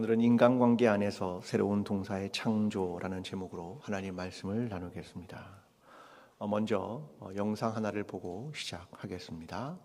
오늘은 인간관계 안에서 새로운 동사의 창조라는 제목으로 하나님 말씀을 나누겠습니다. 먼저 영상 하나를 보고 시작하겠습니다.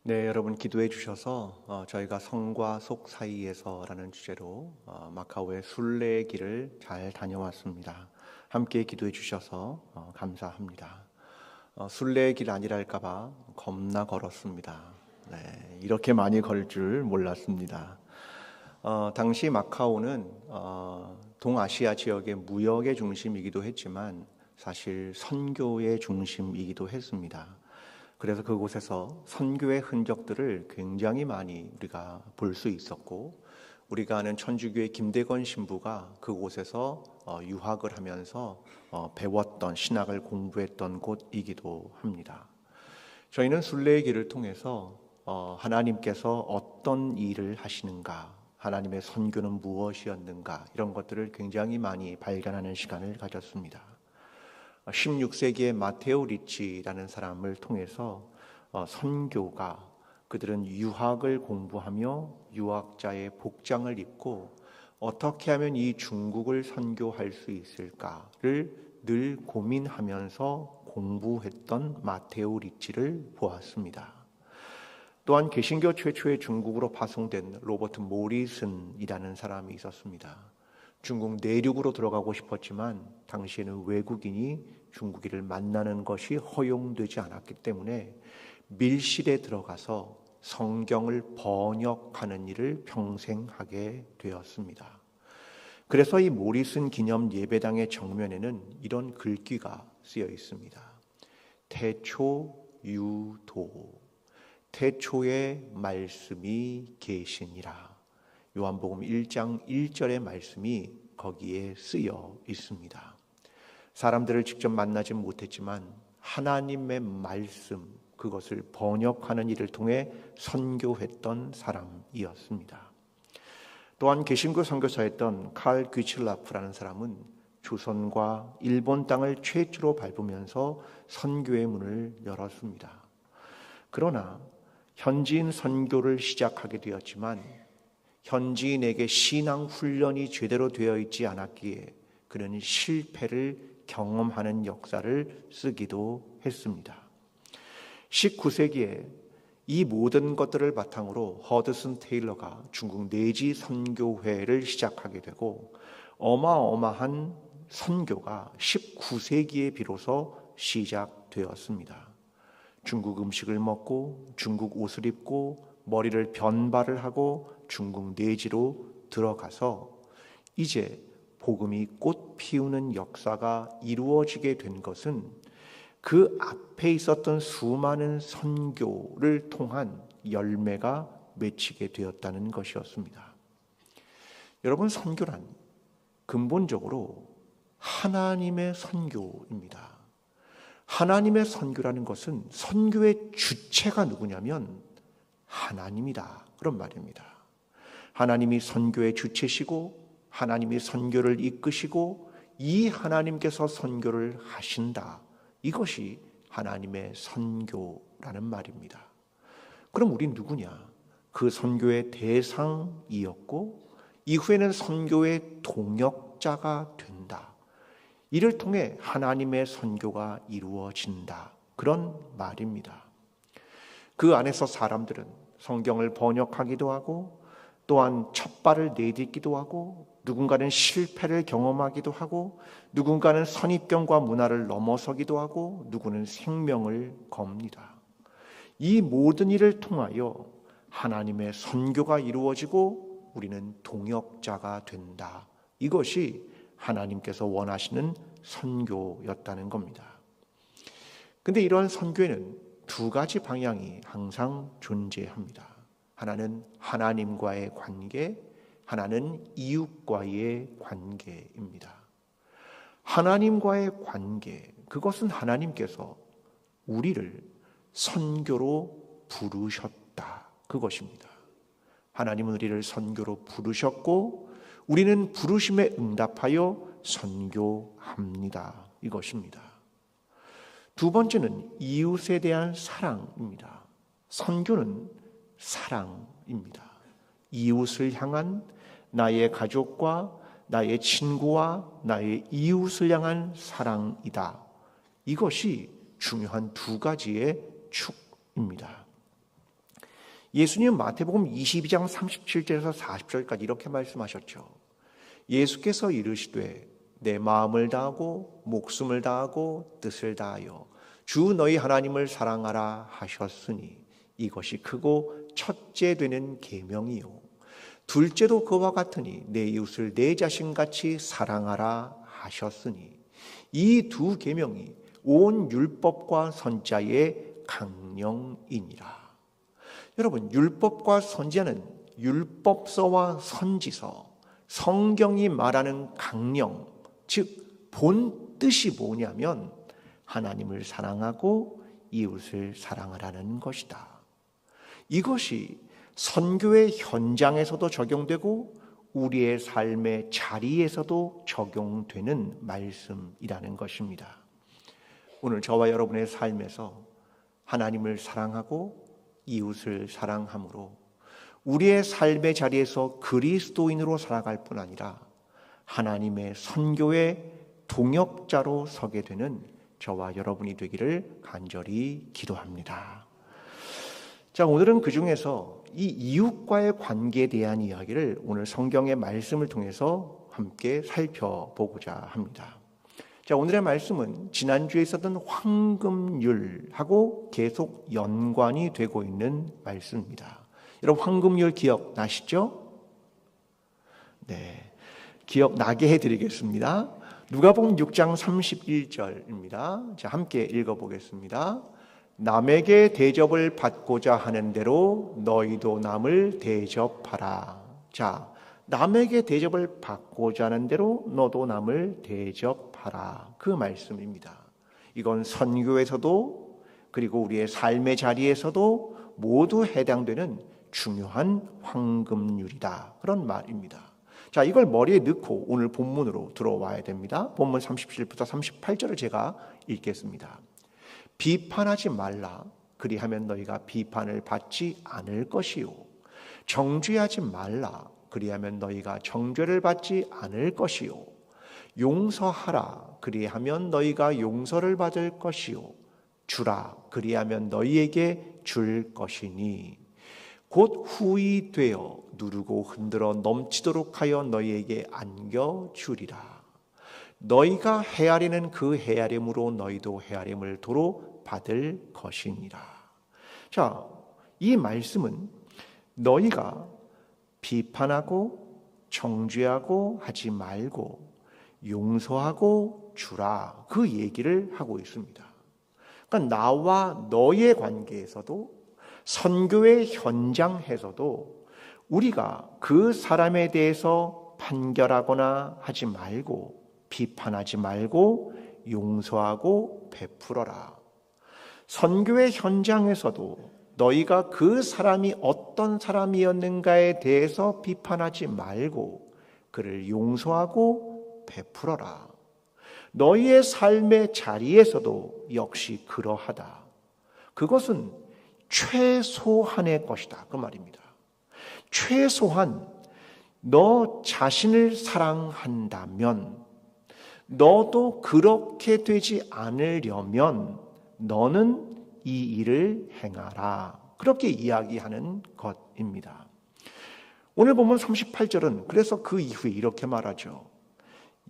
여러분 기도해 주셔서 저희가 성과 속 사이에서라는 주제로 마카오의 순례의 길을 잘 다녀왔습니다. 함께 기도해 주셔서 감사합니다. 순례의 길 아니랄까 봐 겁나 걸었습니다. 이렇게 많이 걸 줄 몰랐습니다. 당시 마카오는 동아시아 지역의 무역의 중심이기도 했지만 사실 선교의 중심이기도 했습니다. 그래서 그곳에서 선교의 흔적들을 굉장히 많이 우리가 볼 수 있었고, 우리가 아는 천주교의 김대건 신부가 그곳에서 유학을 하면서 배웠던, 신학을 공부했던 곳이기도 합니다. 저희는 순례의 길을 통해서 하나님께서 어떤 일을 하시는가, 하나님의 선교는 무엇이었는가, 이런 것들을 굉장히 많이 발견하는 시간을 가졌습니다. 16세기의 마테오 리치라는 사람을 통해서 선교가, 그들은 유학을 공부하며 유학자의 복장을 입고 어떻게 하면 이 중국을 선교할 수 있을까를 늘 고민하면서 공부했던 마테오 리치를 보았습니다. 또한 개신교 최초의 중국으로 파송된 로버트 모리슨이라는 사람이 있었습니다. 중국 내륙으로 들어가고 싶었지만 당시에는 외국인이 중국인을 만나는 것이 허용되지 않았기 때문에 밀실에 들어가서 성경을 번역하는 일을 평생 하게 되었습니다. 그래서 이 모리슨 기념 예배당의 정면에는 이런 글귀가 쓰여 있습니다. 태초유도, 태초의 말씀이 계시니라. 요한복음 1장 1절의 말씀이 거기에 쓰여 있습니다. 사람들을 직접 만나지 못했지만 하나님의 말씀, 그것을 번역하는 일을 통해 선교했던 사람이었습니다. 또한 개신교 선교사였던 칼 귀칠라프라는 사람은 조선과 일본 땅을 최초로 밟으면서 선교의 문을 열었습니다. 그러나 현지인 선교를 시작하게 되었지만 현지인에게 신앙 훈련이 제대로 되어 있지 않았기에 그는 실패를 경험하는 역사를 쓰기도 했습니다. 19세기에 이 모든 것들을 바탕으로 허드슨 테일러가 중국 내지 선교회를 시작하게 되고 어마어마한 선교가 19세기에 비로소 시작되었습니다. 중국 음식을 먹고 중국 옷을 입고 머리를 변발을 하고 중국 내지로 들어가서 이제 복음이 꽃 피우는 역사가 이루어지게 된 것은 그 앞에 있었던 수많은 선교를 통한 열매가 맺히게 되었다는 것이었습니다. 여러분, 선교란 근본적으로 하나님의 선교입니다. 하나님의 선교라는 것은 선교의 주체가 누구냐면 하나님이다, 그런 말입니다. 하나님이 선교의 주체시고 하나님이 선교를 이끄시고 이 하나님께서 선교를 하신다. 이것이 하나님의 선교라는 말입니다. 그럼 우린 누구냐? 그 선교의 대상이었고 이후에는 선교의 동역자가 된다. 이를 통해 하나님의 선교가 이루어진다. 그런 말입니다. 그 안에서 사람들은 성경을 번역하기도 하고 또한 첫발을 내딛기도 하고 누군가는 실패를 경험하기도 하고 누군가는 선입견과 문화를 넘어서기도 하고 누구는 생명을 겁니다. 이 모든 일을 통하여 하나님의 선교가 이루어지고 우리는 동역자가 된다. 이것이 하나님께서 원하시는 선교였다는 겁니다. 근데 이러한 선교에는 두 가지 방향이 항상 존재합니다. 하나는 하나님과의 관계, 하나는 이웃과의 관계입니다. 하나님과의 관계, 그것은 하나님께서 우리를 선교로 부르셨다. 그것입니다. 하나님은 우리를 선교로 부르셨고 우리는 부르심에 응답하여 선교합니다. 이것입니다. 두 번째는 이웃에 대한 사랑입니다. 선교는 사랑입니다. 이웃을 향한 나의 가족과 나의 친구와 나의 이웃을 향한 사랑이다. 이것이 중요한 두 가지의 축입니다. 예수님은 마태복음 22장 37절에서 40절까지 이렇게 말씀하셨죠. 예수께서 이르시되 내 마음을 다하고 목숨을 다하고 뜻을 다하여 주 너희 하나님을 사랑하라 하셨으니 이것이 크고 첫째 되는 계명이요 둘째도 그와 같으니 내 이웃을 내 자신같이 사랑하라 하셨으니 이 두 계명이 온 율법과 선지자의 강령이니라. 여러분, 율법과 선지자는 율법서와 선지서, 성경이 말하는 강령, 즉 본 뜻이 뭐냐면 하나님을 사랑하고 이웃을 사랑하라는 것이다. 이것이 선교의 현장에서도 적용되고 우리의 삶의 자리에서도 적용되는 말씀이라는 것입니다. 오늘 저와 여러분의 삶에서 하나님을 사랑하고 이웃을 사랑함으로 우리의 삶의 자리에서 그리스도인으로 살아갈 뿐 아니라 하나님의 선교의 동역자로 서게 되는 저와 여러분이 되기를 간절히 기도합니다. 자, 오늘은 그 중에서 이 이웃과의 관계에 대한 이야기를 오늘 성경의 말씀을 통해서 함께 살펴보고자 합니다. 자, 오늘의 말씀은 지난주에 있었던 황금률하고 계속 연관이 되고 있는 말씀입니다. 여러분, 황금률 기억나시죠? 네, 기억나게 해드리겠습니다. 누가복음 6장 31절입니다. 자, 함께 읽어보겠습니다. 남에게 대접을 받고자 하는 대로 너희도 남을 대접하라. 자, 남에게 대접을 받고자 하는 대로 너도 남을 대접하라. 그 말씀입니다. 이건 선교에서도 그리고 우리의 삶의 자리에서도 모두 해당되는 중요한 황금률이다. 그런 말입니다. 자, 이걸 머리에 넣고 오늘 본문으로 들어와야 됩니다. 본문 37부터 38절을 제가 읽겠습니다. 비판하지 말라. 그리하면 너희가 비판을 받지 않을 것이요. 정죄하지 말라. 그리하면 너희가 정죄를 받지 않을 것이요. 용서하라. 그리하면 너희가 용서를 받을 것이요. 주라. 그리하면 너희에게 줄 것이니 곧 후히 되어 누르고 흔들어 넘치도록 하여 너희에게 안겨주리라. 너희가 헤아리는 그 헤아림으로 너희도 헤아림을 도로 받을 것이니라. 자, 이 말씀은 너희가 비판하고 정죄하고 하지 말고 용서하고 주라. 그 얘기를 하고 있습니다. 그러니까 나와 너의 관계에서도, 선교의 현장에서도 우리가 그 사람에 대해서 판결하거나 하지 말고, 비판하지 말고 용서하고 베풀어라. 선교의 현장에서도 너희가 그 사람이 어떤 사람이었는가에 대해서 비판하지 말고 그를 용서하고 베풀어라. 너희의 삶의 자리에서도 역시 그러하다. 그것은 최소한의 것이다. 그 말입니다. 최소한 너 자신을 사랑한다면, 너도 그렇게 되지 않으려면 너는 이 일을 행하라. 그렇게 이야기하는 것입니다. 오늘 보면 38절은 그래서 그 이후에 이렇게 말하죠.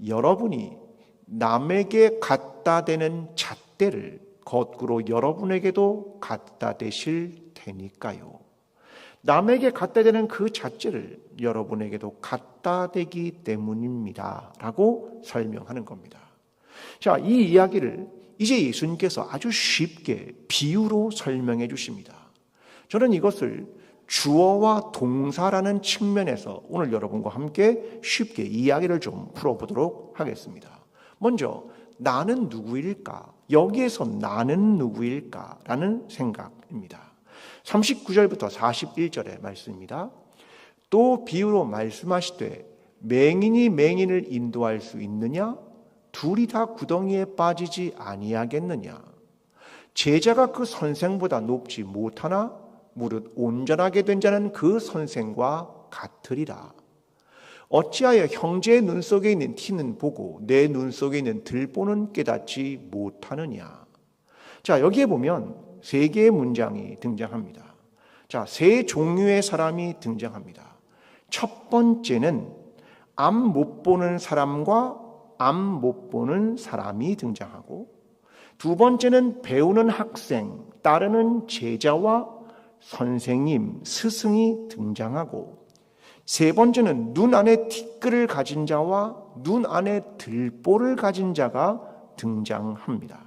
여러분이 남에게 갖다 대는 잣대를 거꾸로 여러분에게도 갖다 대실 테니까요. 남에게 갖다 대는 그 잣대를 여러분에게도 갖다 대기 때문입니다. 라고 설명하는 겁니다. 자, 이 이야기를 이제 예수님께서 아주 쉽게 비유로 설명해 주십니다. 저는 이것을 주어와 동사라는 측면에서 오늘 여러분과 함께 쉽게 이야기를 좀 풀어보도록 하겠습니다. 먼저 나는 누구일까? 여기에서 나는 누구일까? 라는 생각입니다. 39절부터 41절의 말씀입니다. 또 비유로 말씀하시되 맹인이 맹인을 인도할 수 있느냐? 둘이 다 구덩이에 빠지지 아니하겠느냐? 제자가 그 선생보다 높지 못하나? 무릇 온전하게 된 자는 그 선생과 같으리라. 어찌하여 형제의 눈 속에 있는 티는 보고 내 눈 속에 있는 들보는 깨닫지 못하느냐? 자, 여기에 보면 세 개의 문장이 등장합니다. 자, 세 종류의 사람이 등장합니다. 첫 번째는 앞 못 보는 사람과 앞 못 보는 사람이 등장하고, 두 번째는 배우는 학생, 따르는 제자와 선생님, 스승이 등장하고, 세 번째는 눈 안에 티끌을 가진 자와 눈 안에 들보를 가진 자가 등장합니다.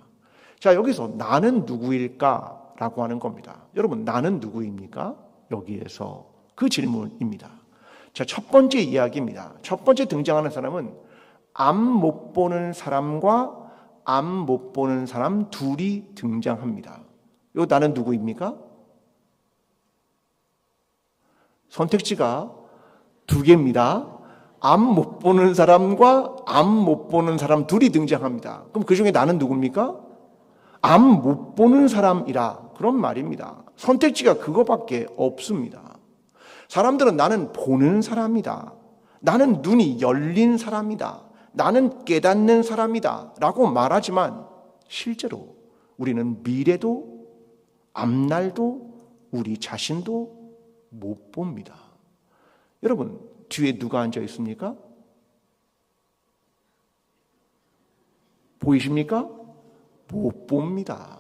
자, 여기서 나는 누구일까? 라고 하는 겁니다. 여러분, 나는 누구입니까? 여기에서 그 질문입니다. 자, 첫 번째 이야기입니다. 첫 번째 등장하는 사람은 앞 못 보는 사람과 앞 못 보는 사람 둘이 등장합니다. 요 나는 누구입니까? 선택지가 두 개입니다. 앞 못 보는 사람과 앞 못 보는 사람 둘이 등장합니다. 그럼 그 중에 나는 누굽니까? 앞 못 보는 사람이라, 그런 말입니다. 선택지가 그거밖에 없습니다. 사람들은 나는 보는 사람이다, 나는 눈이 열린 사람이다, 나는 깨닫는 사람이다 라고 말하지만 실제로 우리는 미래도 앞날도 우리 자신도 못 봅니다. 여러분, 뒤에 누가 앉아 있습니까? 보이십니까? 못 봅니다.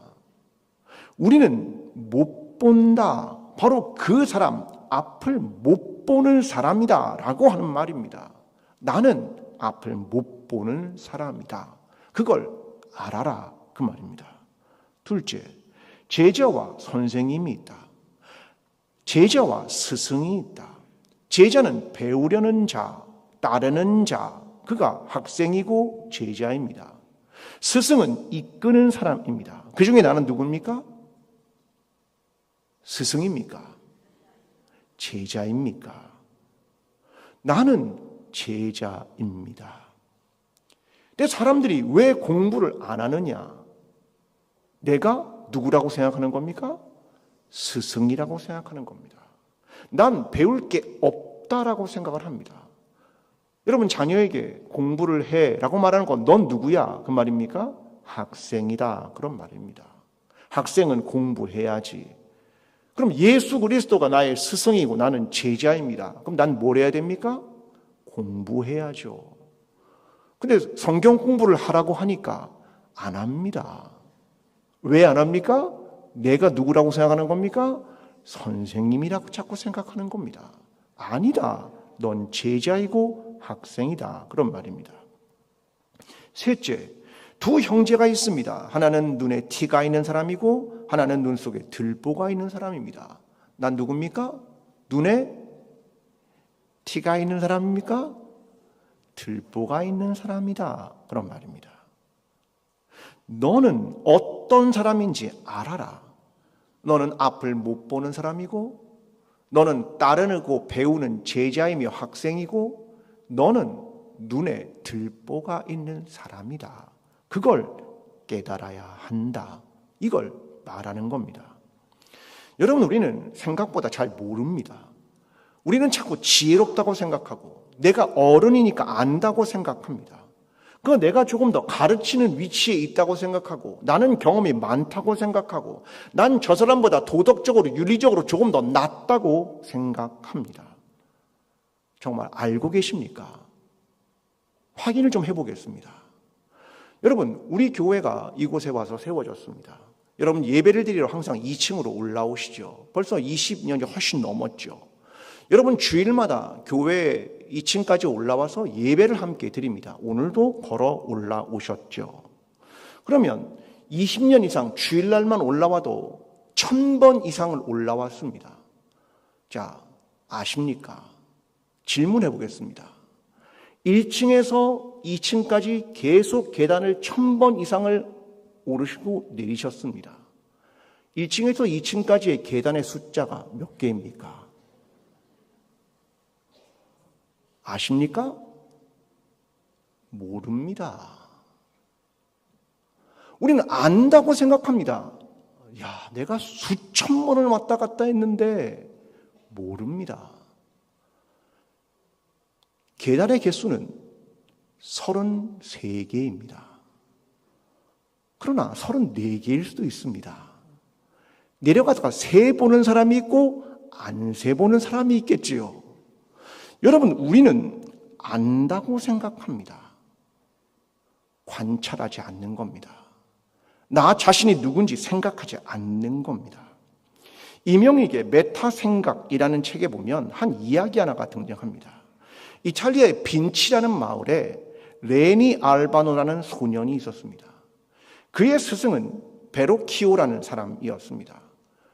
우리는 못 본다. 바로 그 사람, 앞을 못 보는 사람이다 라고 하는 말입니다. 나는 앞을 못 보는 사람이다. 그걸 알아라, 그 말입니다. 둘째, 제자와 선생님이 있다. 제자와 스승이 있다. 제자는 배우려는 자, 따르는 자, 그가 학생이고 제자입니다. 스승은 이끄는 사람입니다. 그 중에 나는 누굽니까? 스승입니까? 제자입니까? 나는 제자입니다. 근데 사람들이 왜 공부를 안 하느냐? 내가 누구라고 생각하는 겁니까? 스승이라고 생각하는 겁니다. 난 배울 게 없다라고 생각을 합니다. 여러분, 자녀에게 공부를 해라고 말하는 건 넌 누구야? 그 말입니까? 학생이다, 그런 말입니다. 학생은 공부해야지. 그럼 예수 그리스도가 나의 스승이고 나는 제자입니다. 그럼 난 뭘 해야 됩니까? 공부해야죠. 근데 성경 공부를 하라고 하니까 안 합니다. 왜 안 합니까? 내가 누구라고 생각하는 겁니까? 선생님이라고 자꾸 생각하는 겁니다. 아니다. 넌 제자이고 학생이다, 그런 말입니다. 셋째, 두 형제가 있습니다. 하나는 눈에 티가 있는 사람이고 하나는 눈 속에 들보가 있는 사람입니다. 난 누굽니까? 눈에 티가 있는 사람입니까? 들보가 있는 사람이다. 그런 말입니다. 너는 어떤 사람인지 알아라. 너는 앞을 못 보는 사람이고 너는 따르고 배우는 제자이며 학생이고 너는 눈에 들보가 있는 사람이다. 그걸 깨달아야 한다. 이걸 말하는 겁니다. 여러분, 우리는 생각보다 잘 모릅니다. 우리는 자꾸 지혜롭다고 생각하고 내가 어른이니까 안다고 생각합니다. 내가 조금 더 가르치는 위치에 있다고 생각하고 나는 경험이 많다고 생각하고 난 저 사람보다 도덕적으로 윤리적으로 조금 더 낫다고 생각합니다. 정말 알고 계십니까? 확인을 좀 해보겠습니다. 여러분, 우리 교회가 이곳에 와서 세워졌습니다. 여러분, 예배를 드리러 항상 2층으로 올라오시죠. 벌써 20년이 훨씬 넘었죠. 여러분, 주일마다 교회 2층까지 올라와서 예배를 함께 드립니다. 오늘도 걸어 올라오셨죠. 그러면 20년 이상 주일날만 올라와도 1000번 이상을 올라왔습니다. 자, 아십니까? 질문해 보겠습니다. 1층에서 2층까지 계속 계단을 1000번 이상을 오르시고 내리셨습니다. 1층에서 2층까지의 계단의 숫자가 몇 개입니까? 아십니까? 모릅니다. 우리는 안다고 생각합니다. 야, 내가 수천 번을 왔다 갔다 했는데 모릅니다. 계단의 개수는 33개입니다. 그러나 34개일 수도 있습니다. 내려가다가 세보는 사람이 있고 안 세보는 사람이 있겠지요. 여러분, 우리는 안다고 생각합니다. 관찰하지 않는 겁니다. 나 자신이 누군지 생각하지 않는 겁니다. 이명익의 메타생각이라는 책에 보면 한 이야기 하나가 등장합니다. 이탈리아의 빈치라는 마을에 레니 알바노라는 소년이 있었습니다. 그의 스승은 베로키오라는 사람이었습니다.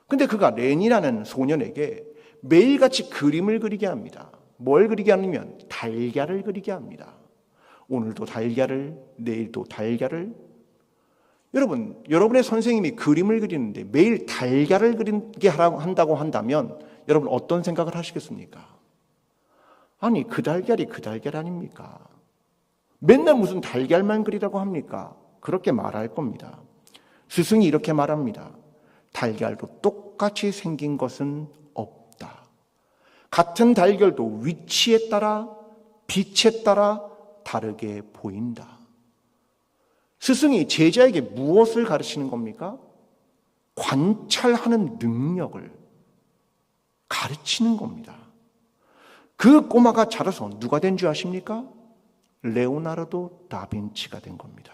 근데 그가 레니라는 소년에게 매일같이 그림을 그리게 합니다. 뭘 그리게 하냐면 달걀을 그리게 합니다. 오늘도 달걀을, 내일도 달걀을. 여러분, 여러분의 선생님이 그림을 그리는데 매일 달걀을 그리게 한다고 한다면 여러분 어떤 생각을 하시겠습니까? 아니, 그 달걀이 그 달걀 아닙니까? 맨날 무슨 달걀만 그리라고 합니까? 그렇게 말할 겁니다. 스승이 이렇게 말합니다. 달걀도 똑같이 생긴 것은 없다. 같은 달걀도 위치에 따라, 빛에 따라 다르게 보인다. 스승이 제자에게 무엇을 가르치는 겁니까? 관찰하는 능력을 가르치는 겁니다. 그 꼬마가 자라서 누가 된 줄 아십니까? 레오나르도 다빈치가 된 겁니다.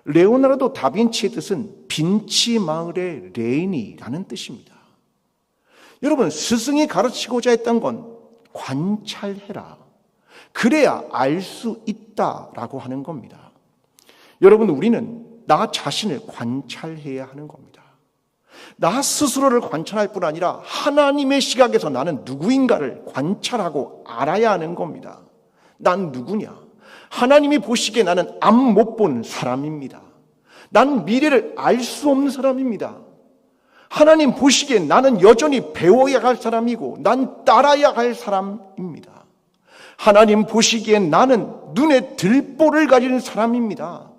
레오나르도 다빈치의 뜻은 빈치 마을의 레인이라는 뜻입니다. 여러분, 스승이 가르치고자 했던 건 관찰해라. 그래야 알 수 있다라고 하는 겁니다. 여러분, 우리는 나 자신을 관찰해야 하는 겁니다. 나 스스로를 관찰할 뿐 아니라 하나님의 시각에서 나는 누구인가를 관찰하고 알아야 하는 겁니다. 난 누구냐? 하나님이 보시기에 나는 앞 못 본 사람입니다. 난 미래를 알 수 없는 사람입니다. 하나님 보시기에 나는 여전히 배워야 할 사람이고 난 따라야 할 사람입니다. 하나님 보시기에 나는 눈에 들보를 가진 사람입니다.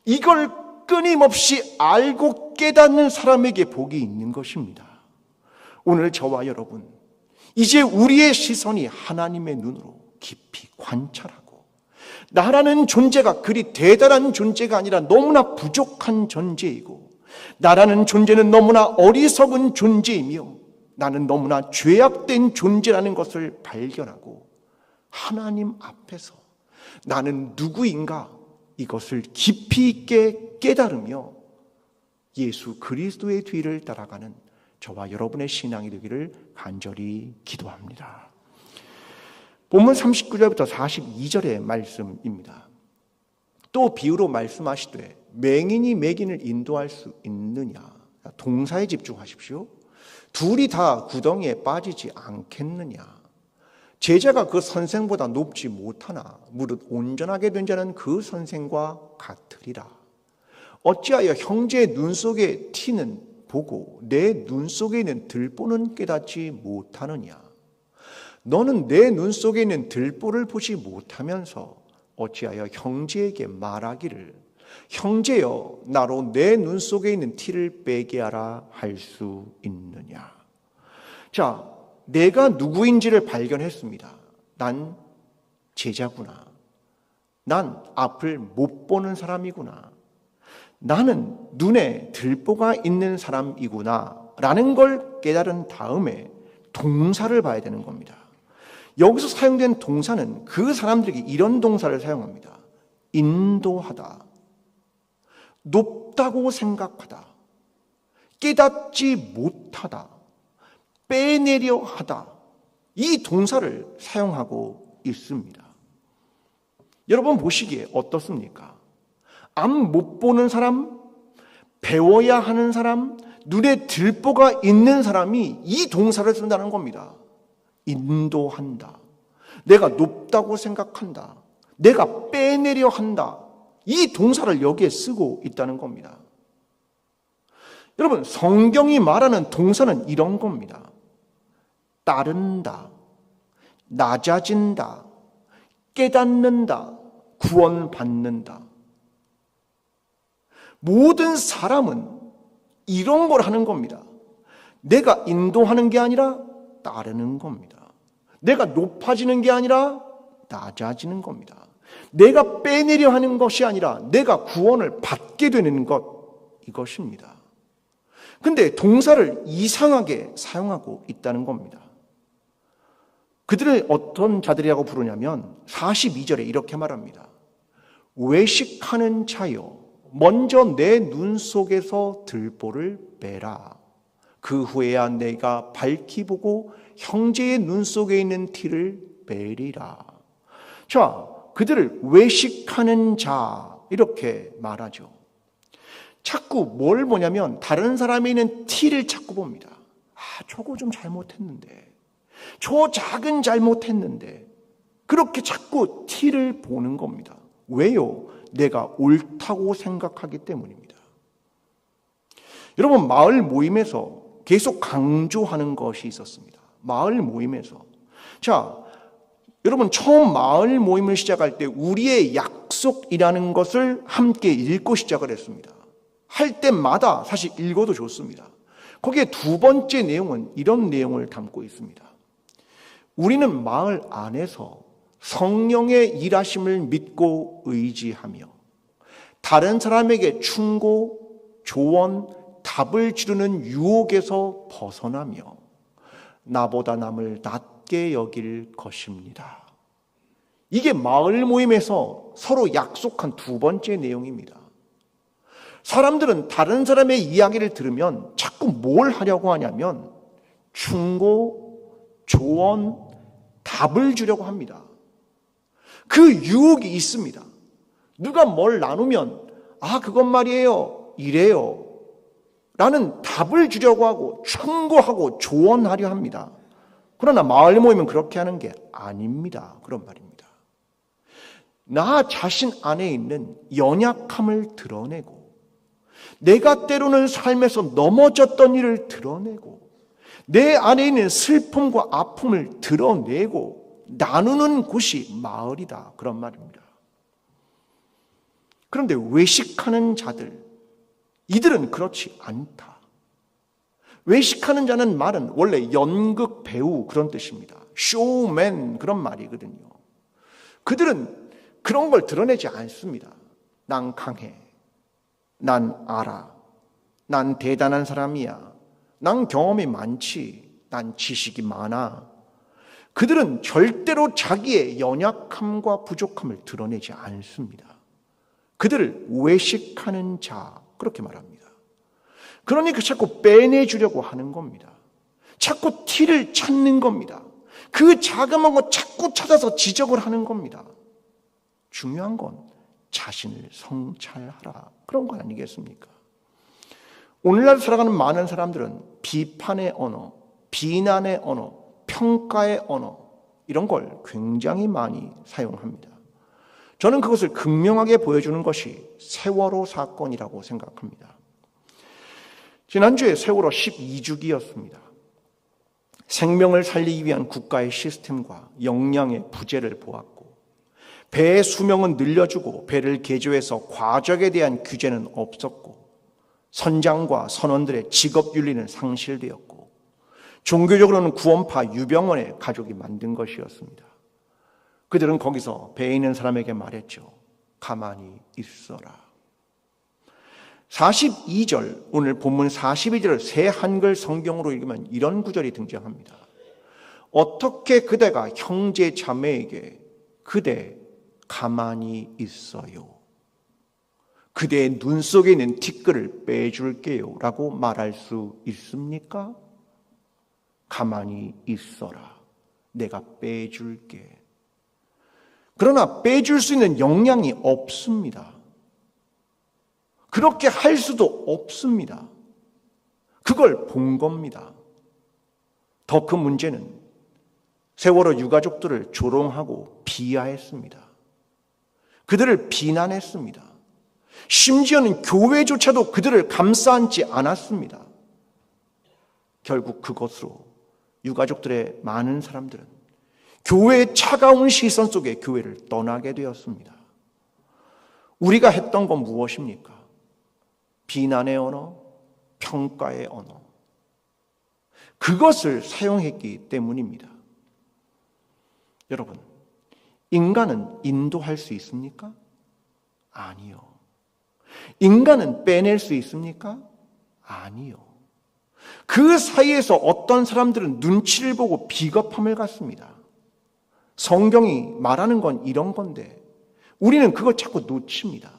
이걸 끊임없이 알고 깨닫는 사람에게 복이 있는 것입니다. 오늘 저와 여러분, 이제 우리의 시선이 하나님의 눈으로 깊이 관찰하고 나라는 존재가 그리 대단한 존재가 아니라 너무나 부족한 존재이고 나라는 존재는 너무나 어리석은 존재이며 나는 너무나 죄악된 존재라는 것을 발견하고 하나님 앞에서 나는 누구인가 이것을 깊이 있게 깨달으며 예수 그리스도의 뒤를 따라가는 저와 여러분의 신앙이 되기를 간절히 기도합니다. 본문 39절부터 42절의 말씀입니다. 또 비유로 말씀하시되 맹인이 맹인을 인도할 수 있느냐. 동사에 집중하십시오. 둘이 다 구덩이에 빠지지 않겠느냐. 제자가 그 선생보다 높지 못하나 무릇 온전하게 된 자는 그 선생과 같으리라. 어찌하여 형제의 눈 속에 티는 보고 내 눈 속에 있는 들보는 깨닫지 못하느냐. 너는 내 눈 속에 있는 들보를 보지 못하면서 어찌하여 형제에게 말하기를 형제여 나로 내 눈 속에 있는 티를 빼게 하라 할 수 있느냐. 자, 내가 누구인지를 발견했습니다. 난 제자구나. 난 앞을 못 보는 사람이구나. 나는 눈에 들보가 있는 사람이구나 라는 걸 깨달은 다음에 동사를 봐야 되는 겁니다. 여기서 사용된 동사는 그 사람들에게 이런 동사를 사용합니다. 인도하다, 높다고 생각하다, 깨닫지 못하다, 빼내려 하다. 이 동사를 사용하고 있습니다. 여러분 보시기에 어떻습니까? 앞 못 보는 사람, 배워야 하는 사람, 눈에 들보가 있는 사람이 이 동사를 쓴다는 겁니다. 인도한다. 내가 높다고 생각한다. 내가 빼내려 한다. 이 동사를 여기에 쓰고 있다는 겁니다. 여러분, 성경이 말하는 동사는 이런 겁니다. 따른다, 낮아진다, 깨닫는다, 구원받는다. 모든 사람은 이런 걸 하는 겁니다. 내가 인도하는 게 아니라 따르는 겁니다. 내가 높아지는 게 아니라 낮아지는 겁니다. 내가 빼내려 하는 것이 아니라 내가 구원을 받게 되는 것, 이것입니다. 근데 동사를 이상하게 사용하고 있다는 겁니다. 그들을 어떤 자들이라고 부르냐면 42절에 이렇게 말합니다. 외식하는 자여 먼저 내 눈 속에서 들보를 빼라. 그 후에야 내가 밝히 보고 형제의 눈 속에 있는 티를 빼리라. 자, 그들을 외식하는 자 이렇게 말하죠. 자꾸 뭘 보냐면 다른 사람에 있는 티를 자꾸 봅니다. 저거 좀 잘못했는데, 저 작은 잘못했는데, 그렇게 자꾸 티를 보는 겁니다. 왜요? 내가 옳다고 생각하기 때문입니다. 여러분, 마을 모임에서 계속 강조하는 것이 있었습니다. 마을 모임에서. 자, 여러분, 처음 마을 모임을 시작할 때 우리의 약속이라는 것을 함께 읽고 시작을 했습니다. 할 때마다 사실 읽어도 좋습니다. 거기에 두 번째 내용은 이런 내용을 담고 있습니다. 우리는 마을 안에서 성령의 일하심을 믿고 의지하며 다른 사람에게 충고, 조언, 답을 지르는 유혹에서 벗어나며 나보다 남을 낮게 여길 것입니다. 이게 마을 모임에서 서로 약속한 두 번째 내용입니다. 사람들은 다른 사람의 이야기를 들으면 자꾸 뭘 하려고 하냐면 충고, 조언, 답을 주려고 합니다. 그 유혹이 있습니다. 누가 뭘 나누면 그건 말이에요, 이래요 라는 답을 주려고 하고 충고하고 조언하려 합니다. 그러나 마을 모임은 그렇게 하는 게 아닙니다. 그런 말입니다. 나 자신 안에 있는 연약함을 드러내고 내가 때로는 삶에서 넘어졌던 일을 드러내고 내 안에 있는 슬픔과 아픔을 드러내고 나누는 곳이 마을이다. 그런 말입니다. 그런데 외식하는 자들, 이들은 그렇지 않다. 외식하는 자는 말은 원래 연극 배우 그런 뜻입니다. 쇼맨 그런 말이거든요. 그들은 그런 걸 드러내지 않습니다. 난 강해. 난 알아. 난 대단한 사람이야. 난 경험이 많지. 난 지식이 많아. 그들은 절대로 자기의 연약함과 부족함을 드러내지 않습니다. 그들을 외식하는 자, 그렇게 말합니다. 그러니까 자꾸 빼내주려고 하는 겁니다. 자꾸 티를 찾는 겁니다. 그 자그마한 거 자꾸 찾아서 지적을 하는 겁니다. 중요한 건 자신을 성찰하라. 그런 거 아니겠습니까? 오늘날 살아가는 많은 사람들은 비판의 언어, 비난의 언어, 평가의 언어 이런 걸 굉장히 많이 사용합니다. 저는 그것을 극명하게 보여주는 것이 세월호 사건이라고 생각합니다. 지난주에 세월호 12주기였습니다. 생명을 살리기 위한 국가의 시스템과 역량의 부재를 보았고, 배의 수명은 늘려주고 배를 개조해서 과적에 대한 규제는 없었고, 선장과 선원들의 직업윤리는 상실되었고, 종교적으로는 구원파 유병원의 가족이 만든 것이었습니다. 그들은 거기서 배에 있는 사람에게 말했죠. 가만히 있어라. 42절, 오늘 본문 42절을 새 한글 성경으로 읽으면 이런 구절이 등장합니다. 어떻게 그대가 형제 자매에게 그대 가만히 있어요. 그대의 눈 속에 있는 티끌을 빼줄게요 라고 말할 수 있습니까? 가만히 있어라. 내가 빼줄게. 그러나 빼줄 수 있는 역량이 없습니다. 그렇게 할 수도 없습니다. 그걸 본 겁니다. 더 큰 문제는 세월호 유가족들을 조롱하고 비하했습니다. 그들을 비난했습니다. 심지어는 교회조차도 그들을 감싸 안지 않았습니다. 결국 그것으로 유가족들의 많은 사람들은 교회의 차가운 시선 속에 교회를 떠나게 되었습니다. 우리가 했던 건 무엇입니까? 비난의 언어, 평가의 언어. 그것을 사용했기 때문입니다. 여러분, 인간은 인도할 수 있습니까? 아니요. 인간은 빼낼 수 있습니까? 아니요. 그 사이에서 어떤 사람들은 눈치를 보고 비겁함을 갖습니다. 성경이 말하는 건 이런 건데 우리는 그걸 자꾸 놓칩니다.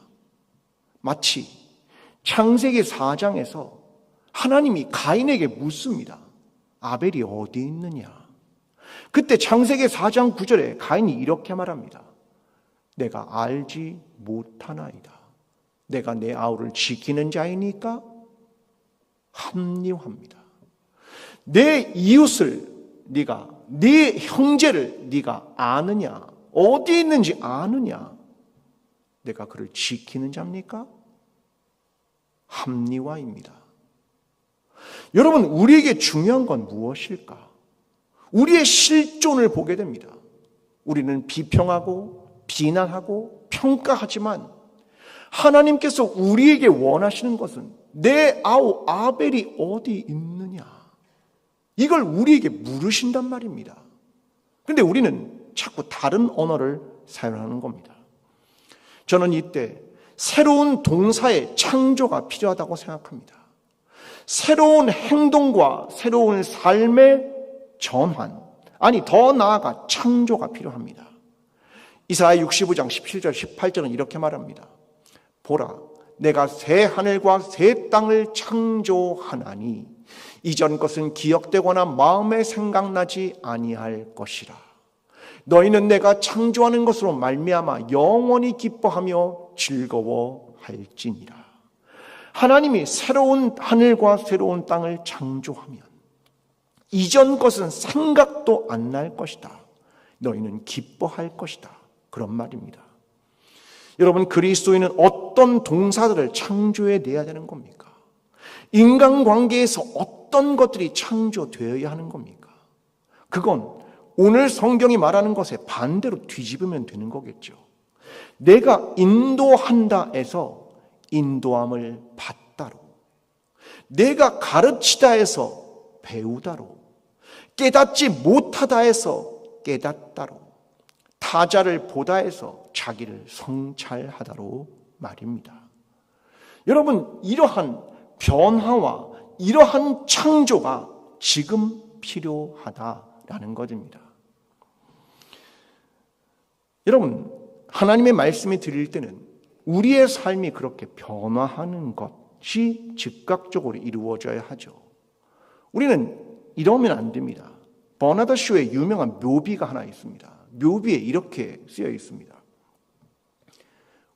마치 창세기 4장에서 하나님이 가인에게 묻습니다. 아벨이 어디 있느냐? 그때 창세기 4장 9절에 가인이 이렇게 말합니다. 내가 알지 못하나이다. 내가 내 아우를 지키는 자이니까 합리화합니다. 내 이웃을 네가, 네 형제를 네가 아느냐? 어디 있는지 아느냐? 내가 그를 지키는 자입니까? 합리화입니다. 여러분, 우리에게 중요한 건 무엇일까? 우리의 실존을 보게 됩니다. 우리는 비평하고 비난하고 평가하지만 하나님께서 우리에게 원하시는 것은 내 아우 아벨이 어디 있느냐? 이걸 우리에게 물으신단 말입니다. 그런데 우리는 자꾸 다른 언어를 사용하는 겁니다. 저는 이때 새로운 동사의 창조가 필요하다고 생각합니다. 새로운 행동과 새로운 삶의 전환, 아니 더 나아가 창조가 필요합니다. 이사야 65장 17절 18절은 이렇게 말합니다. 보라, 내가 새 하늘과 새 땅을 창조하나니 이전 것은 기억되거나 마음에 생각나지 아니할 것이라. 너희는 내가 창조하는 것으로 말미암아 영원히 기뻐하며 즐거워할지니라. 하나님이 새로운 하늘과 새로운 땅을 창조하면 이전 것은 생각도 안 날 것이다. 너희는 기뻐할 것이다. 그런 말입니다. 여러분, 그리스도인은 어떤 동사들을 창조해내야 되는 겁니까? 인간관계에서 어떤 것들이 창조되어야 하는 겁니까? 그건 오늘 성경이 말하는 것에 반대로 뒤집으면 되는 거겠죠. 내가 인도한다에서 인도함을 받다로, 내가 가르치다에서 배우다로, 깨닫지 못하다에서 깨닫다로, 타자를 보다에서 자기를 성찰하다로 말입니다. 여러분, 이러한 변화와 이러한 창조가 지금 필요하다라는 것입니다. 여러분, 하나님의 말씀을 드릴 때는 우리의 삶이 그렇게 변화하는 것이 즉각적으로 이루어져야 하죠. 우리는 이러면 안 됩니다. 버나드 쇼의 유명한 묘비가 하나 있습니다. 묘비에 이렇게 쓰여 있습니다.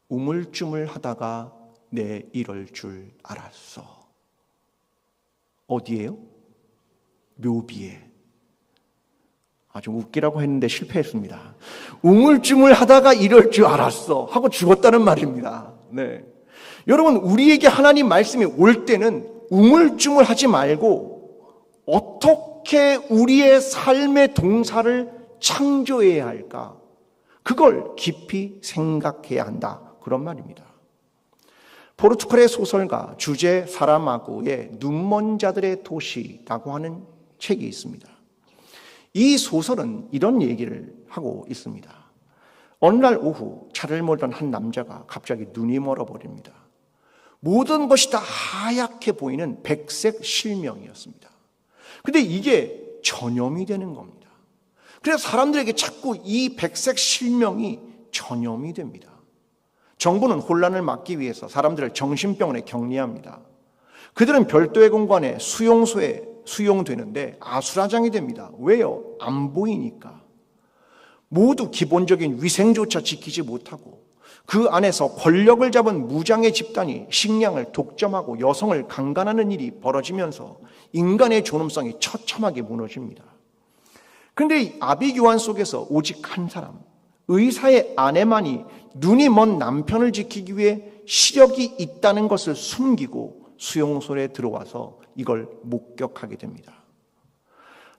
우물쭈물하다가 내 이럴 줄 알았어. 어디에요? 묘비에. 아주 웃기라고 했는데 실패했습니다. 우물쭈물하다가 이럴 줄 알았어 하고 죽었다는 말입니다. 네. 여러분, 우리에게 하나님 말씀이 올 때는 우물쭈물하지 말고 어떻게 우리의 삶의 동사를 창조해야 할까? 그걸 깊이 생각해야 한다. 그런 말입니다. 포르투갈의 소설가 주제 사라마고의 눈먼 자들의 도시라고 하는 책이 있습니다. 이 소설은 이런 얘기를 하고 있습니다. 어느 날 오후 차를 몰던 한 남자가 갑자기 눈이 멀어버립니다. 모든 것이 다 하얗게 보이는 백색 실명이었습니다. 근데 이게 전염이 되는 겁니다. 그래서 사람들에게 자꾸 이 백색 실명이 전염이 됩니다. 정부는 혼란을 막기 위해서 사람들을 정신병원에 격리합니다. 그들은 별도의 공간에 수용소에 수용되는데 아수라장이 됩니다. 왜요? 안 보이니까. 모두 기본적인 위생조차 지키지 못하고 그 안에서 권력을 잡은 무장의 집단이 식량을 독점하고 여성을 강간하는 일이 벌어지면서 인간의 존엄성이 처참하게 무너집니다. 그런데 이 아비규환 속에서 오직 한 사람, 의사의 아내만이 눈이 먼 남편을 지키기 위해 시력이 있다는 것을 숨기고 수용소에 들어와서 이걸 목격하게 됩니다.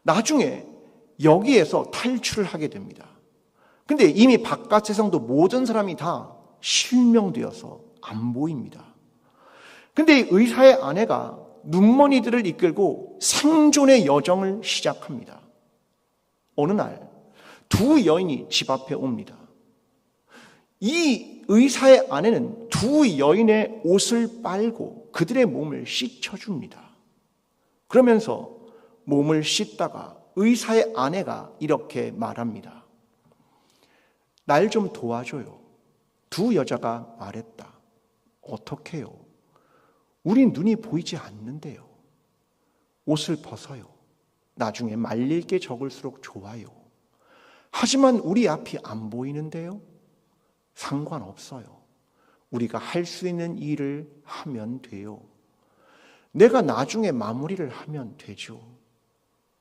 나중에 여기에서 탈출을 하게 됩니다. 근데 이미 바깥 세상도 모든 사람이 다 실명되어서 안 보입니다. 근데 의사의 아내가 눈먼이들을 이끌고 생존의 여정을 시작합니다. 어느 날 두 여인이 집 앞에 옵니다. 이 의사의 아내는 두 여인의 옷을 빨고 그들의 몸을 씻겨줍니다. 그러면서 몸을 씻다가 의사의 아내가 이렇게 말합니다. 날 좀 도와줘요. 두 여자가 말했다. 어떻게요? 우린 눈이 보이지 않는데요. 옷을 벗어요. 나중에 말릴 게 적을수록 좋아요. 하지만 우리 앞이 안 보이는데요. 상관없어요. 우리가 할 수 있는 일을 하면 돼요. 내가 나중에 마무리를 하면 되죠.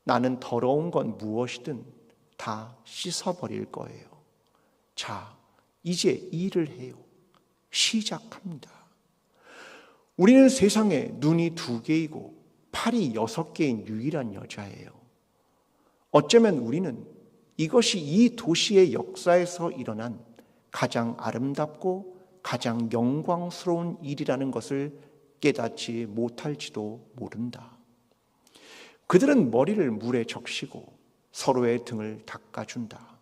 나는 더러운 건 무엇이든 다 씻어버릴 거예요. 자, 이제 일을 해요. 시작합니다. 우리는 세상에 눈이 2개이고 팔이 6개인 유일한 여자예요. 어쩌면 우리는 이것이 이 도시의 역사에서 일어난 가장 아름답고 가장 영광스러운 일이라는 것을 깨닫지 못할지도 모른다. 그들은 머리를 물에 적시고 서로의 등을 닦아준다.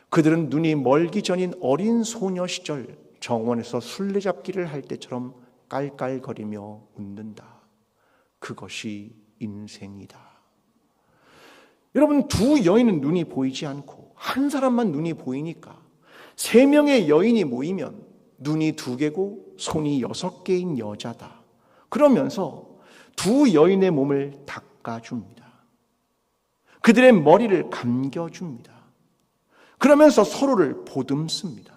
그들은 눈이 멀기 전인 어린 소녀 시절 정원에서 술래잡기를 할 때처럼 깔깔거리며 웃는다. 그것이 인생이다. 여러분, 두 여인은 눈이 보이지 않고 한 사람만 눈이 보이니까 3명의 여인이 모이면 눈이 2개고 손이 6개인 여자다. 그러면서 두 여인의 몸을 닦아줍니다. 그들의 머리를 감겨줍니다. 그러면서 서로를 보듬습니다.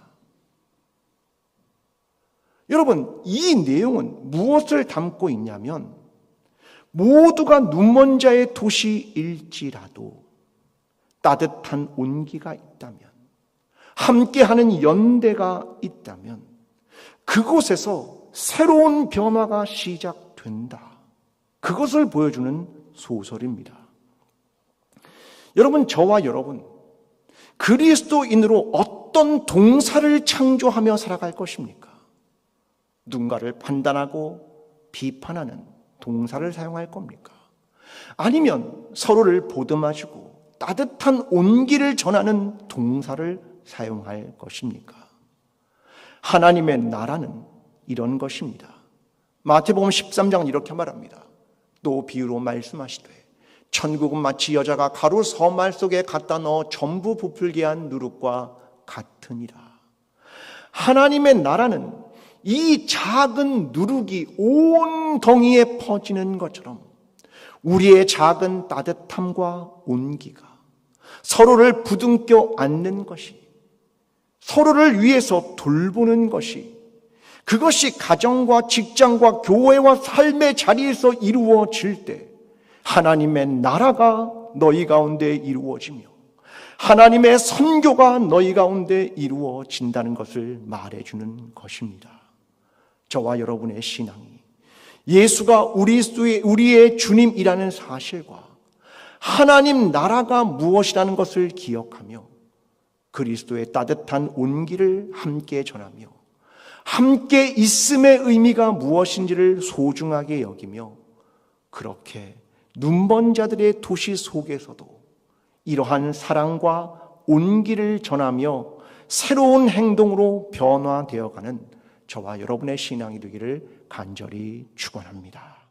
여러분, 이 내용은 무엇을 담고 있냐면 모두가 눈먼 자의 도시일지라도 따뜻한 온기가 있다면, 함께하는 연대가 있다면 그곳에서 새로운 변화가 시작된다. 그것을 보여주는 소설입니다. 여러분, 저와 여러분, 그리스도인으로 어떤 동사를 창조하며 살아갈 것입니까? 누군가를 판단하고 비판하는 동사를 사용할 겁니까? 아니면 서로를 보듬어주고 따뜻한 온기를 전하는 동사를 사용할 것입니까? 하나님의 나라는 이런 것입니다. 마태복음 13장은 이렇게 말합니다. 또 비유로 말씀하시되 천국은 마치 여자가 가루 서말 속에 갖다 넣어 전부 부풀게 한 누룩과 같으니라. 하나님의 나라는 이 작은 누룩이 온 덩이에 퍼지는 것처럼 우리의 작은 따뜻함과 온기가 서로를 부둥켜 안는 것이 서로를 위해서 돌보는 것이, 그것이 가정과 직장과 교회와 삶의 자리에서 이루어질 때 하나님의 나라가 너희 가운데 이루어지며 하나님의 선교가 너희 가운데 이루어진다는 것을 말해주는 것입니다. 저와 여러분의 신앙이 예수가 우리의 주님이라는 사실과 하나님 나라가 무엇이라는 것을 기억하며 그리스도의 따뜻한 온기를 함께 전하며 함께 있음의 의미가 무엇인지를 소중하게 여기며 그렇게 눈먼 자들의 도시 속에서도 이러한 사랑과 온기를 전하며 새로운 행동으로 변화되어가는 저와 여러분의 신앙이 되기를 간절히 축원합니다.